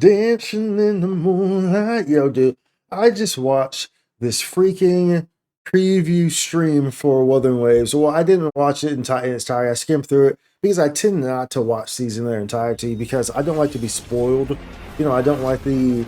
Dancing in the moonlight. Yo, dude, I just watched this freaking preview stream for Wuthering Waves. Well, I didn't watch it entirely. I skimmed through it because I tend not to watch these in their entirety because I don't like to be spoiled. You know, I don't like the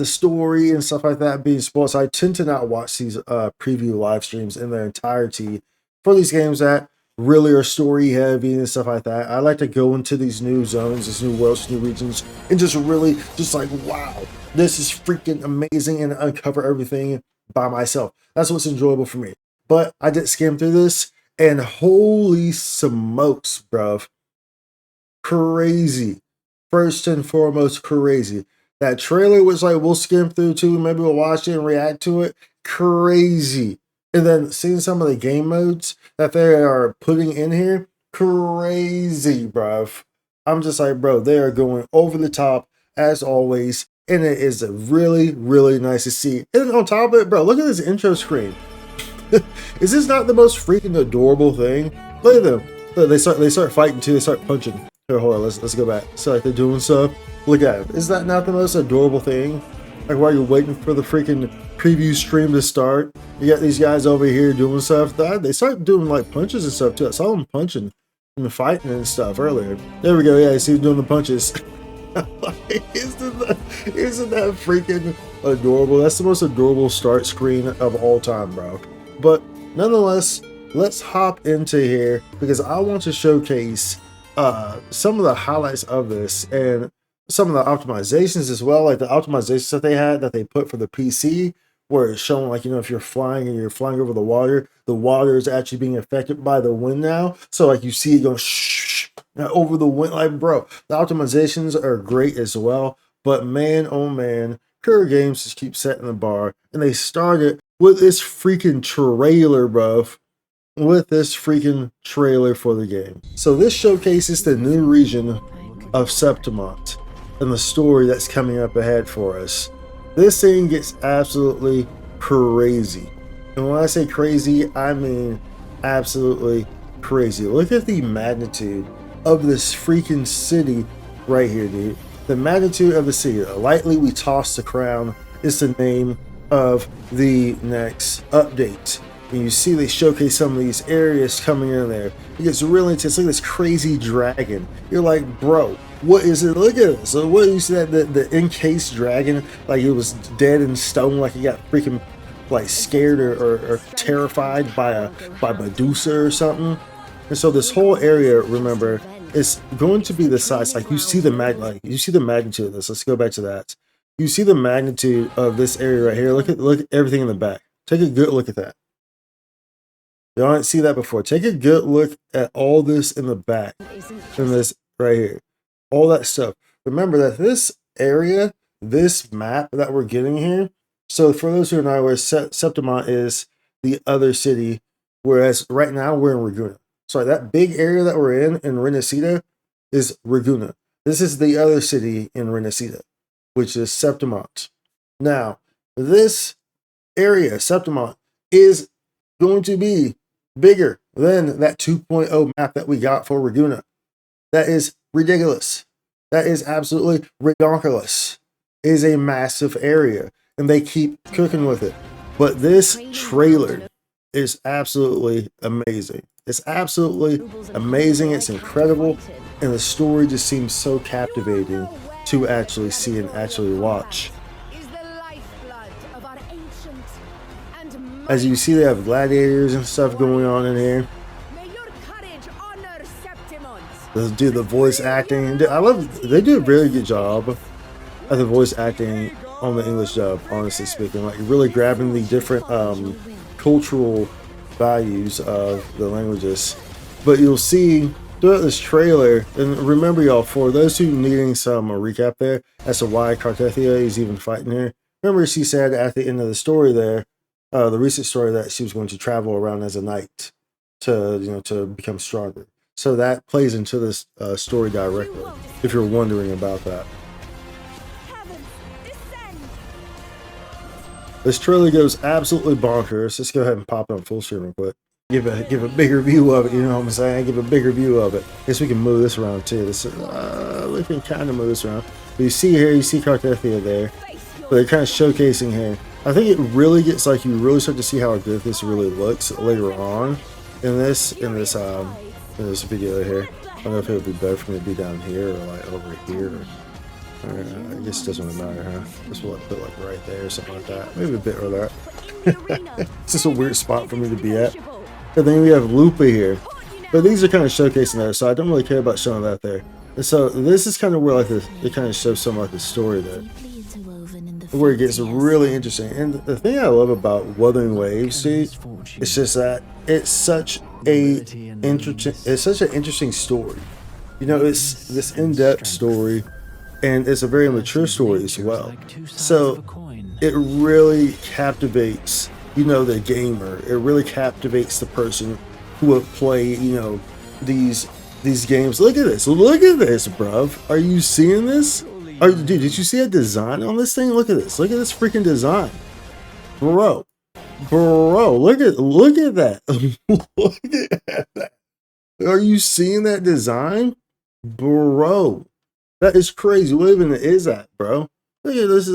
story and stuff like that being spoiled. So I tend to not watch these preview live streams in their entirety for these games that really are story heavy and stuff like that. I like to go into these new zones, these new worlds, new regions, and just really just like, wow, this is freaking amazing, and uncover everything by myself. That's what's enjoyable for me. But I did skim through this, and holy smokes, bruv. Crazy. First and foremost, crazy. That trailer was like, we'll skim through too, maybe we'll watch it and react to it. Crazy. And then seeing some of the game modes that they are putting in here, crazy, bruv. I'm just like, bro, they are going over the top as always, and it is really, really nice to see. And on top of it, bro, look at this intro screen. Is this not the most freaking adorable thing? Look at them. Look, they start fighting too. They start punching. Here, hold on. Let's go back. So like they're doing stuff. Look at it. Is that not the most adorable thing? Like while you're waiting for the freaking preview stream to start, you got these guys over here doing stuff. They start doing like punches and stuff too. I saw them punching and fighting and stuff earlier. There we go. Yeah, I see them doing the punches. Like, isn't that freaking adorable? That's the most adorable start screen of all time, bro. But nonetheless, let's hop into here because I want to showcase some of the highlights of this and some of the optimizations as well, like the optimizations that they had that they put for the PC, where it's showing like, you know, if you're flying and you're flying over the water is actually being affected by the wind now. So like you see it going shh over the wind. Like, bro, the optimizations are great as well. But man, oh man, Kuro Games just keep setting the bar, and they started with this freaking trailer, bro. With this freaking trailer for the game. So this showcases the new region of Septimont and the story that's coming up ahead for us. This thing gets absolutely crazy. And when I say crazy, I mean absolutely crazy. Look at the magnitude of this freaking city right here, dude. The magnitude of the city. Lightly We Toss the Crown is the name of the next update. And you see they showcase some of these areas coming in there. It gets really intense. Look at this crazy dragon. You're like, bro, what is it? Look at it. So what you see, that the encased dragon, like it was dead in stone, like he got freaking like scared or terrified by Medusa or something. And so this whole area, remember, is going to be the size. Like you see the magnitude of this. Let's go back to that. You see the magnitude of this area right here. Look at everything in the back. Take a good look at that. Y'all didn't see that before. Take a good look at all this in the back. And this right here. All that stuff. Remember that this area, this map that we're getting here. So for those who are not aware, Septimont is the other city. Whereas right now we're in Ragunna. So that big area that we're in Renacida, is Ragunna. This is the other city in Renacida, which is Septimont. Now, this area, Septimont, is going to be bigger than that 2.0 map that we got for Ragunna. That is ridiculous. That is absolutely ridiculous. It is a massive area, and they keep cooking with it. But this trailer is absolutely amazing. It's absolutely amazing. It's incredible, and the story just seems so captivating to actually see and actually watch. As you see, they have gladiators and stuff going on in here. Let's do the voice acting. They do a really good job of the voice acting on the English dub, honestly speaking. Like really grabbing the different cultural values of the languages. But you'll see throughout this trailer, and remember y'all, for those who needing some recap there as to why Cartethia is even fighting here, remember she said at the end of the story there, the recent story, that she was going to travel around as a knight to become stronger. So that plays into this story directly, if you're wondering about that. This trailer goes absolutely bonkers. Let's go ahead and pop it on full screen real quick. Give a bigger view of it, you know what I'm saying? Give a bigger view of it. Guess we can move this around too. We can kind of move this around. But you see here, you see Cartethia there. But they're kind of showcasing here. I think it really gets like you really start to see how good this really looks later on in this video here. I don't know if it would be better for me to be down here or like over here. I guess it doesn't really matter, huh? Just want to put like right there or something like that. Maybe a bit or that. It's just a weird spot for me to be at. And then we have Lupa here. But these are kind of showcasing there, so I don't really care about showing that there. And so this is kind of where like it kind of shows some like the story there, where it gets really interesting. And the thing I love about Wuthering Waves, dude, it's just that it's such an interesting story. You know, it's this in-depth story, and it's a very mature story as well. So it really captivates, you know, the gamer. It really captivates the person who would play, you know, these games. Look at this, bruv. Are you seeing this? Dude, did you see a design on this thing? Look at this freaking design, bro. Look at that. Look at that. Are you seeing that design, bro? That is crazy. What even is that, bro? Look at this.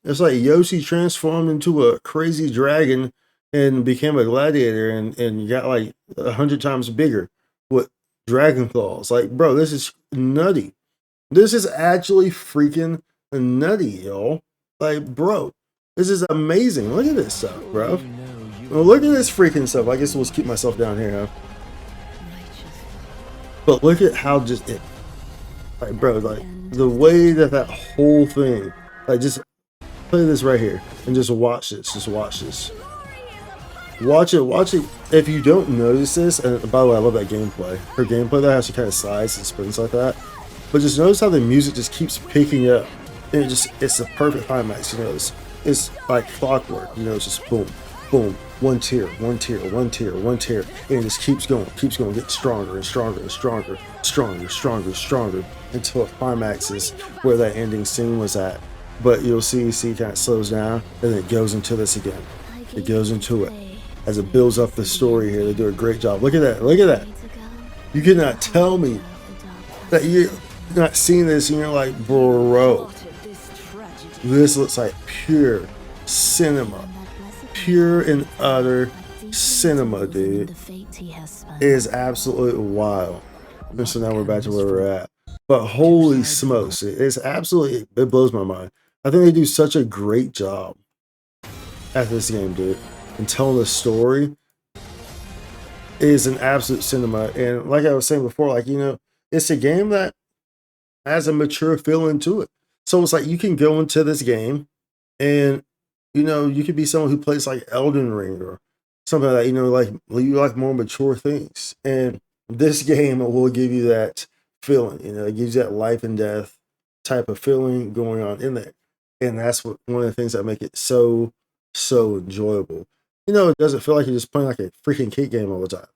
It's like Yoshi transformed into a crazy dragon and became a gladiator and got like 100 times bigger with dragon claws. Like, bro, this is nutty. This is actually freaking nutty, y'all. Like, bro, this is amazing. Look at this stuff, bro. Well, look at this freaking stuff. I guess we'll keep myself down here, huh? But look at how just it, like, bro, like the way that whole thing, like, just play this right here and just watch this. Just watch this. Watch it. If you don't notice this, and by the way, I love that gameplay. Her gameplay that has to kind of slides and spins like that. But just notice how the music just keeps picking up. And it's the perfect climax, you know. It's like clockwork, you know. It's just boom, boom, one tier, and it just keeps going, getting stronger and stronger until it climaxes where that ending scene was at. But you'll see it kind of slows down, and then it goes into this again. It goes into it as it builds up the story here. They do a great job. Look at that. You cannot tell me that you're not seeing this and you're like, bro, this looks like pure cinema, pure and utter cinema, dude. It is absolutely wild. And so now we're back to where we're at. But holy smokes, it blows my mind. I think they do such a great job at this game, dude. And telling the story is an absolute cinema. And like I was saying before, like, you know, it's a game that has a mature feeling to it. So it's like you can go into this game and, you know, you could be someone who plays like Elden Ring or something like that, you know, like you like more mature things. And this game will give you that feeling, you know, it gives you that life and death type of feeling going on in there. And that's one of the things that make it so enjoyable. You know, it doesn't feel like you're just playing like a freaking cake game all the time.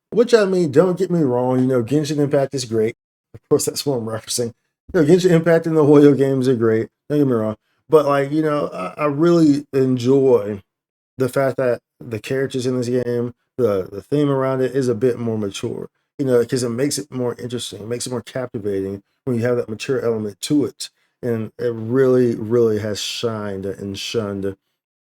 Which, I mean, don't get me wrong, you know, Genshin Impact is great. Of course, that's what I'm referencing. You know, Genshin Impact and the Hoyo games are great. Don't get me wrong. But, like, you know, I really enjoy the fact that the characters in this game, the theme around it is a bit more mature. You know, because it makes it more interesting. It makes it more captivating when you have that mature element to it. And it really has shined and shunned,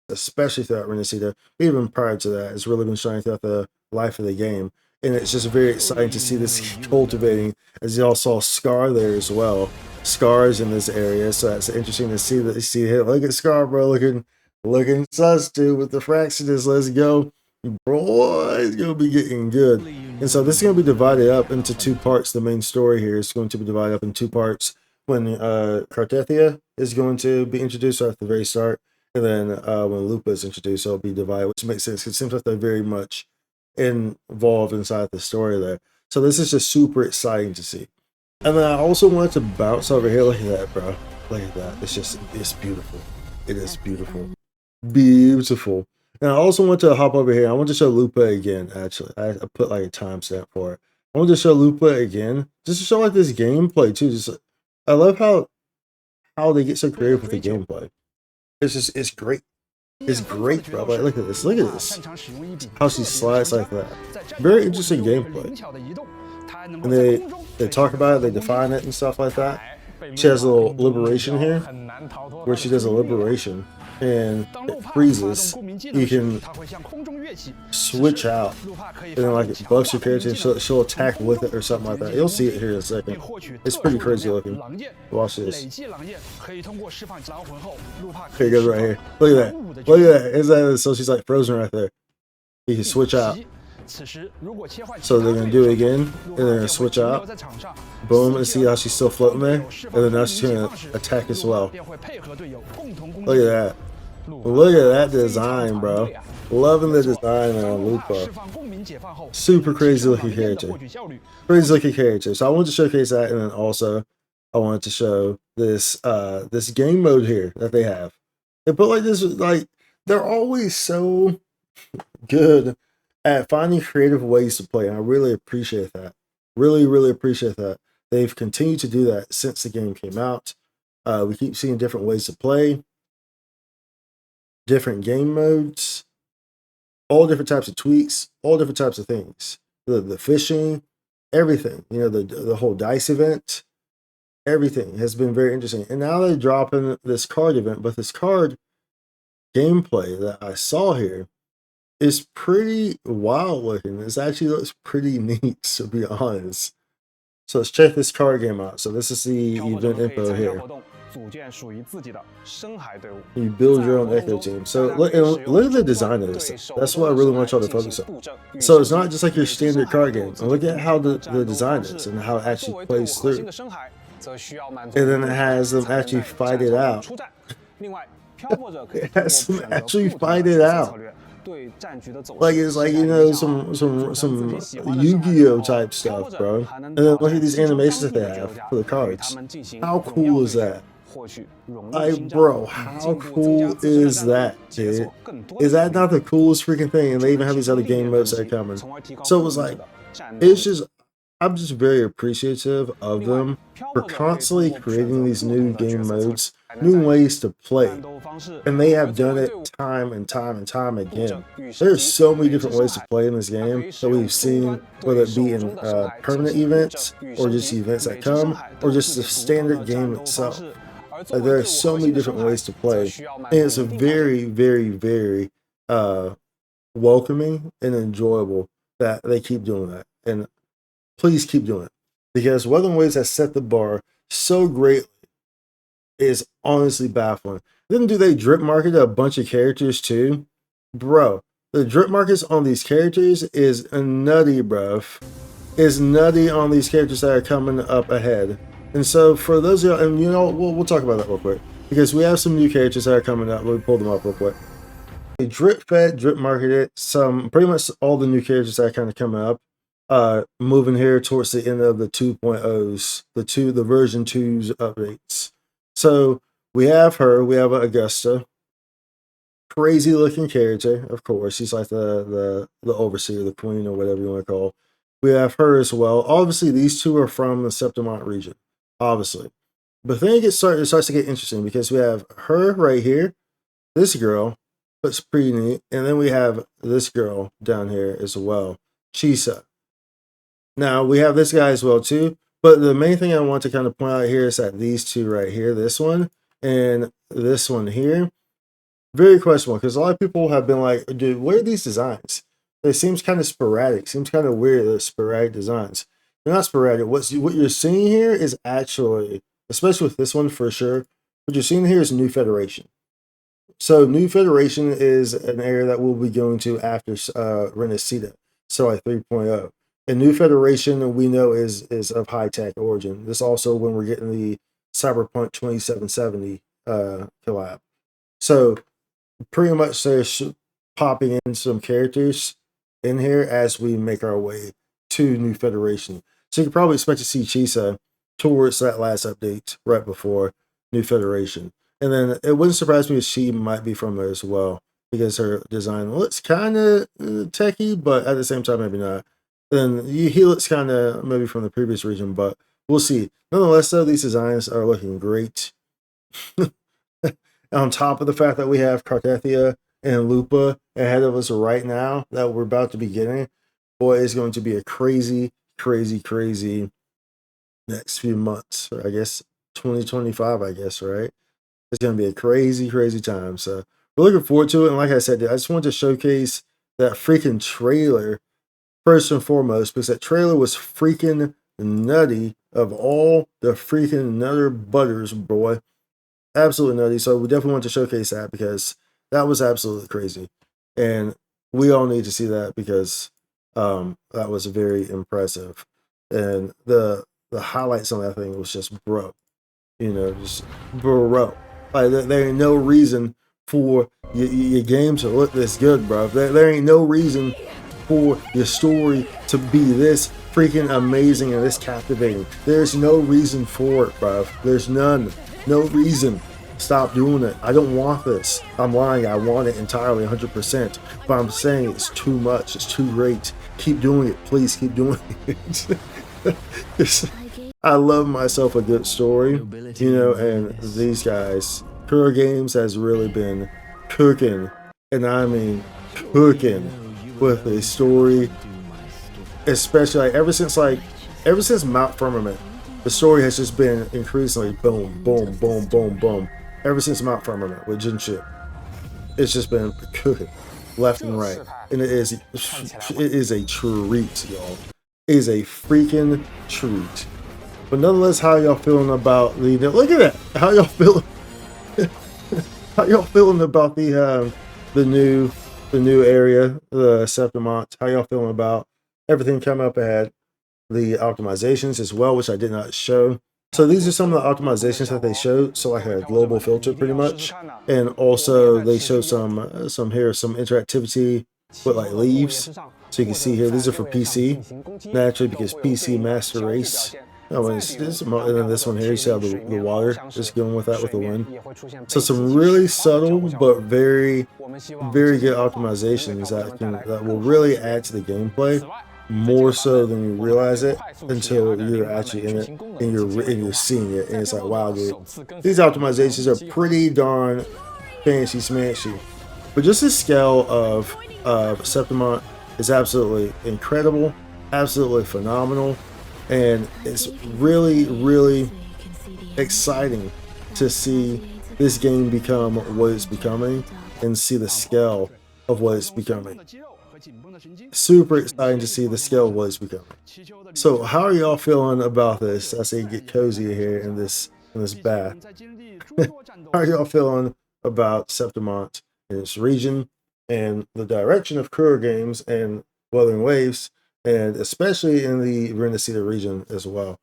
especially throughout Renacida. Even prior to that, it's really been shining throughout the life of the game. And it's just very exciting to see this cultivating, as y'all saw Scar there as well. Scar's in this area, so it's interesting to see that. You see here, look at Scar, bro, looking sus, dude, with the Fractionist. Let's go. Boy, it's going to be getting good. And so this is going to be divided up into two parts. The main story here is going to be divided up in two parts. When Cartethia is going to be introduced at the very start, and then when Lupa is introduced, it'll be divided, which makes sense. It seems like they're very much involved inside the story there. So this is just super exciting to see. And then I also wanted to bounce over here. Look at that, bro. Look at that. It's beautiful. It is beautiful. Beautiful. And I also want to hop over here. I want to show Lupa again, actually. I put like a timestamp for it. I want to show Lupa again, just to show like this gameplay too. I love how they get so creative with the gameplay. It's great. It's great, bro. Like, look at this. How she slides like that. Very interesting gameplay. And they talk about it, they define it and stuff like that. she has a little liberation here, where she does a liberation and it freezes. You can switch out and then like it buffs your character and she'll attack with it or something like that. You'll see it here in a second. It's pretty crazy looking. Watch this. Here it goes right here. Look at that. Look at that. Is that so she's like frozen right there. You can switch out. So they're gonna do it again, and they're gonna switch out. Boom, and see how she's still floating there, and then now she's gonna attack as well. Look at that. Look at that design, bro. Loving the design on Lupa. Super crazy looking character. Crazy looking character. So I wanted to showcase that, and then also I wanted to show this this game mode here that they have. They put like this, like they're always so good at finding creative ways to play, and I really appreciate that. Really appreciate that. They've continued to do that since the game came out. We keep seeing different ways to play, different game modes, all different types of tweaks, all different types of things. The fishing, everything. You know, the whole dice event, everything has been very interesting. And now they're dropping this card event, but this card gameplay that I saw here is pretty wild looking. It actually looks pretty neat, to be honest. So let's check this card game out. So this is the event info here. You build your own echo team. So look at the design of this. That's what I really want y'all to focus on. So it's not just like your standard card game. And look at how the design is and how it actually plays through. And then it has them actually fight it out. It has them actually fight it out. Like it's like, you know, some Yu-Gi-Oh type stuff, bro. And then look at these animations that they have for the cards. How cool is that? Like, bro, how cool is that, dude? Is that not the coolest freaking thing? And they even have these other game modes that are coming. So it was like, it's just, I'm just very appreciative of them for constantly creating these new game modes, new ways to play. And they have done it time and time again. There's so many different ways to play in this game that we've seen, whether it be in permanent events, or just events that come, or just the standard game itself. Like, there are so many different ways to play. And it's a very welcoming and enjoyable that they keep doing that. And please keep doing it. Because Wuthering Waves has set the bar so greatly, is honestly baffling. Then do they drip market a bunch of characters too? Bro, the drip markets on these characters is nutty, bruv. Is nutty on these characters that are coming up ahead. And so for those of y'all, and you know, we'll talk about that real quick. Because we have some new characters that are coming up. Let me pull them up real quick. They drip fed, drip marketed some, pretty much all the new characters that are kind of coming up. Moving here towards the end of the 2.0s, the version 2's updates. So we have her, we have Augusta, crazy looking character, of course. She's like the overseer, the queen, or whatever you want to call. We have her as well. Obviously, these two are from the Septimont region, obviously. But then it starts to get interesting because we have her right here, this girl, that's pretty neat, and then we have this girl down here as well, Chisa. Now we have this guy as well too. But the main thing I want to kind of point out here is that these two right here, this one and this one here, very questionable, because a lot of people have been like, dude, what are these designs? It seems kind of sporadic, seems kind of weird, the sporadic designs. They're not sporadic. What you're seeing here is actually, especially with this one for sure, what you're seeing here is New Federation. So New Federation is an area that we'll be going to after Renacida, so like 3.0. And New Federation, we know, is of high-tech origin. This also when we're getting the Cyberpunk 2770 collab. So pretty much they're popping in some characters in here as we make our way to New Federation. So you can probably expect to see Chisa towards that last update right before New Federation. And then it wouldn't surprise me if she might be from there as well, because her design looks kind of techie, but at the same time, maybe not. Then he looks kind of maybe from the previous region, but we'll see. Nonetheless, though, these designs are looking great. On top of the fact that we have Carpathia and Lupa ahead of us right now that we're about to be getting, boy, it's going to be a crazy next few months, or I guess 2025, I guess, right? It's going to be a crazy, crazy time. So we're looking forward to it. And like I said, I just wanted to showcase that freaking trailer first and foremost, because that trailer was freaking nutty of all the freaking nutter butters, boy. Absolutely nutty. So we definitely want to showcase that because that was absolutely crazy. And we all need to see that because that was very impressive. And the highlights on that thing was just bro. Just bro. Like there ain't no reason for your game to look this good, bro. There ain't no reason for your story to be this freaking amazing and this captivating. There's no reason for it, bro. There's none. No reason. Stop doing it. I don't want this. I'm lying. I want it entirely 100%. But I'm saying it's too much. It's too great. Keep doing it. Please keep doing it. I love myself a good story, and these guys, Kuro Games has really been cooking, and I mean cooking with a story, especially ever since Mount Firmament, the story has just been increasingly boom, boom, boom, boom, boom. Ever since Mount Firmament with Jinship, it's just been cooking left and right, and it is a treat, y'all. It is a freaking treat. But nonetheless, how y'all feeling about the? Look at that. How y'all feeling? How y'all feeling about the new area, the Septimont? How y'all feeling about everything coming up ahead? The optimizations as well, which I did not show. So these are some of the optimizations that they showed. So like a global filter, pretty much, and also they show some interactivity with like leaves. So you can see here, these are for PC, naturally because PC Master Race. Oh, and then this one here, you see how the water is going with that with the wind. So some really subtle but very, very good optimizations that will really add to the gameplay more so than you realize it until you're actually in it and you're seeing it, and it's like, wow, dude, these optimizations are pretty darn fancy smashy. But just the scale of Septimont is absolutely incredible, absolutely phenomenal, and it's really, really exciting to see this game become what it's becoming and see the scale of what it's becoming. Super exciting to see the scale of what it's becoming. So how are y'all feeling about this? I say get cozy here in this bath. How are y'all feeling about Septimont and its region and the direction of Kuro Games and Wuthering Waves, and especially in the Renacida region as well?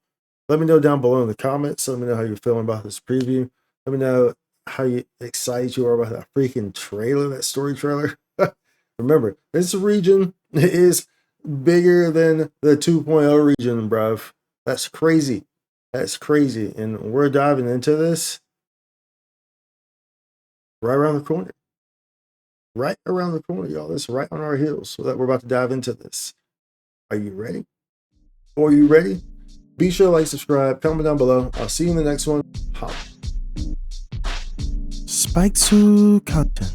Let me know down below in the comments. Let me know how you're feeling about this preview. Let me know how excited you are about that freaking trailer, that story trailer. Remember, this region is bigger than the 2.0 region, bruv. That's crazy. That's crazy. And we're diving into this right around the corner. Right around the corner, y'all. It's right on our heels. So that we're about to dive into this. Are you ready? Are you ready? Be sure to like, subscribe, comment down below. I'll see you in the next one. Holla. Spike to content.